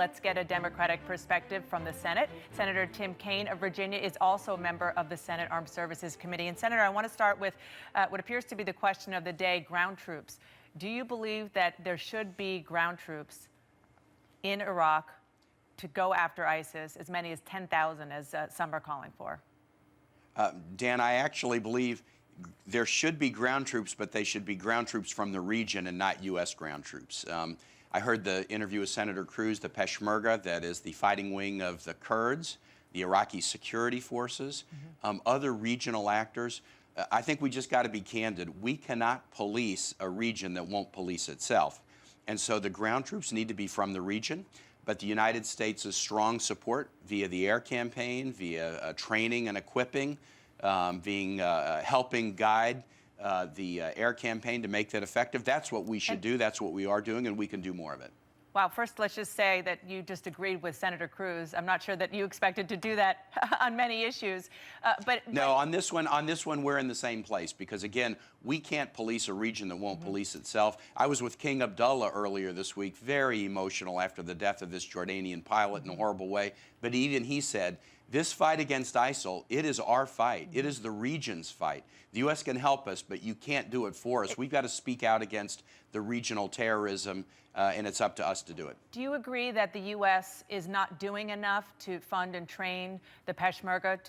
let's get a Democratic perspective from the Senate. Senator Tim Kaine of Virginia is also a member of the Senate Armed Services Committee. And Senator, I want to start with what appears to be the question of the day, ground troops. Do you believe that there should be ground troops in Iraq to go after ISIS, as many as 10,000 as some are calling for? Dan, I actually believe there should be ground troops, but they should be ground troops from the region and not U.S. ground troops. I heard the interview with Senator Cruz, the Peshmerga, that is the fighting wing of the Kurds, the Iraqi security forces, other regional actors. I think we just got to be candid. We cannot police a region that won't police itself. And so the ground troops need to be from the region, but the United States' strong support via the air campaign, via training and equipping, helping guide the air campaign to make that effective. That's what we should do. That's what we are doing, and we can do more of it. Wow, first let's just say that you just agreed with Senator Cruz. I'm not sure that you expected to do that on many issues. No, on this one, we're in the same place because, again, we can't police a region that won't police itself. I was with King Abdullah earlier this week, very emotional after the death of this Jordanian pilot in a horrible way. But even he said, this fight against ISIL, it is our fight. It is the region's fight. The U.S. can help us, but you can't do it for us. We've got to speak out against the regional terrorism, and it's up to us to do it. Do you agree that the U.S. is not doing enough to fund and train the Peshmerga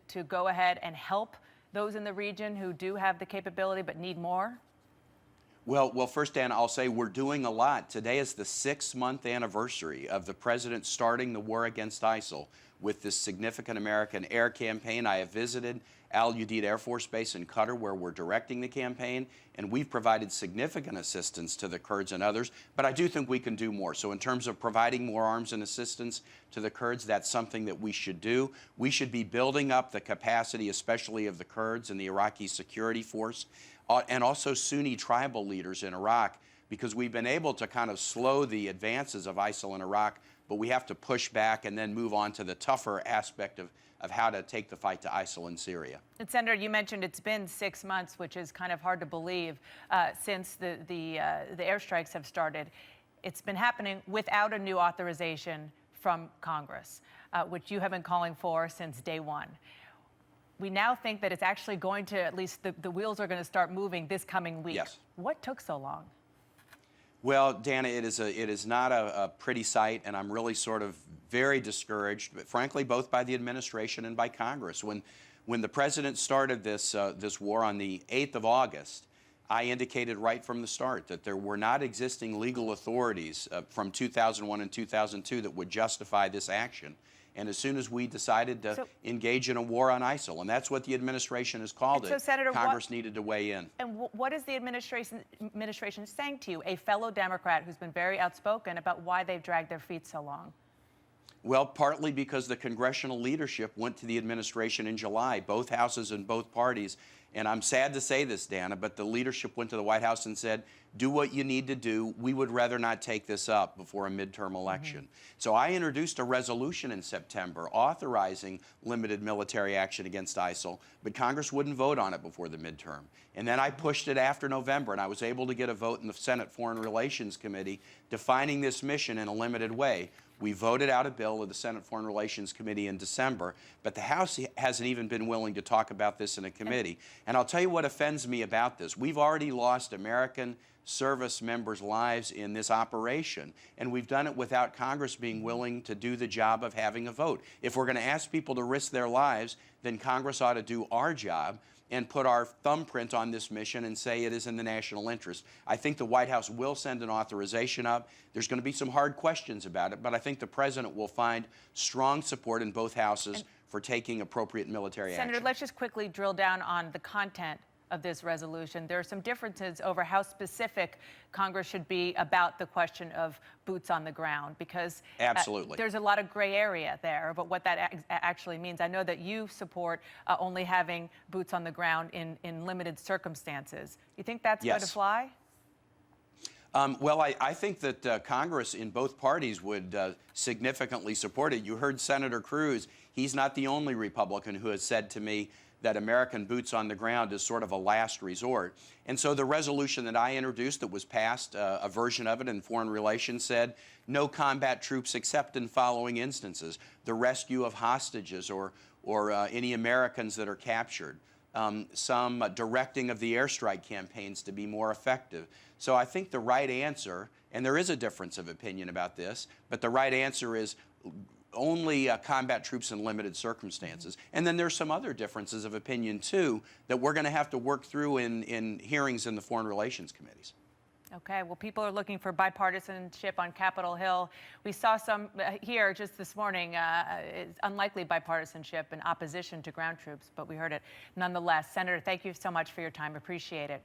to go ahead and help those in the region who do have the capability but need more? Well, first, Dan, I'll say we're doing a lot. Today is the 6-month anniversary of the president starting the war against ISIL with this significant American air campaign. I have visited Al Udeid Air Force Base in Qatar, where we're directing the campaign, and we've provided significant assistance to the Kurds and others, but I do think we can do more. So in terms of providing more arms and assistance to the Kurds, that's something that we should do. We should be building up the capacity, especially of the Kurds and the Iraqi security force, and also Sunni tribal leaders in Iraq, because we've been able to kind of slow the advances of ISIL in Iraq, but we have to push back and then move on to the tougher aspect of how to take the fight to ISIL in Syria. And Senator, you mentioned it's been 6 months, which is kind of hard to believe, since the airstrikes have started. It's been happening without a new authorization from Congress, which you have been calling for since day one. We now think that it's actually going to, at least the wheels are going to start moving this coming week. Yes. What took so long? Well, Dana, it is not a pretty sight, and I'm really sort of very discouraged, but frankly, both by the administration and by Congress. When the president started this war on the 8th of August, I indicated right from the start that there were not existing legal authorities from 2001 and 2002 that would justify this action. And as soon as we decided to engage in a war on ISIL, and that's what the administration has called it, Senator, Congress needed to weigh in. And what is the administration saying to you, a fellow Democrat who's been very outspoken about why they've dragged their feet so long? Well, partly because the congressional leadership went to the administration in July, both houses and both parties. And I'm sad to say this, Dana, but the leadership went to the White House and said, do what you need to do. We would rather not take this up before a midterm election. So I introduced a resolution in September authorizing limited military action against ISIL, but Congress wouldn't vote on it before the midterm. And then I pushed it after November, and I was able to get a vote in the Senate Foreign Relations Committee defining this mission in a limited way. We voted out a bill of the Senate Foreign Relations Committee in December, but the House hasn't even been willing to talk about this in a committee. And I'll tell you what offends me about this. We've already lost American service members' lives in this operation, and we've done it without Congress being willing to do the job of having a vote. If we're going to ask people to risk their lives, then Congress ought to do our job and put our thumbprint on this mission and say it is in the national interest. I think the White House will send an authorization up. There's going to be some hard questions about it, but I think the president will find strong support in both houses for taking appropriate military action. Senator, let's just quickly drill down on the content of this resolution. There are some differences over how specific Congress should be about the question of boots on the ground, because absolutely there's a lot of gray area there about what that actually means. I know that you support only having boots on the ground in limited circumstances. You think that's going to fly? Well, I think that Congress in both parties would significantly support it. You heard Senator Cruz. He's not the only Republican who has said to me that American boots on the ground is sort of a last resort. And so the resolution that I introduced that was passed, a version of it in Foreign Relations said, no combat troops except in following instances: the rescue of hostages or any Americans that are captured, some directing of the airstrike campaigns to be more effective. So I think the right answer, and there is a difference of opinion about this, but the right answer is only combat troops in limited circumstances. And then there's some other differences of opinion, too, that we're going to have to work through in hearings in the Foreign Relations Committees. Okay, well, people are looking for bipartisanship on Capitol Hill. We saw some here just this morning, unlikely bipartisanship in opposition to ground troops, but we heard it nonetheless. Senator, thank you so much for your time. Appreciate it.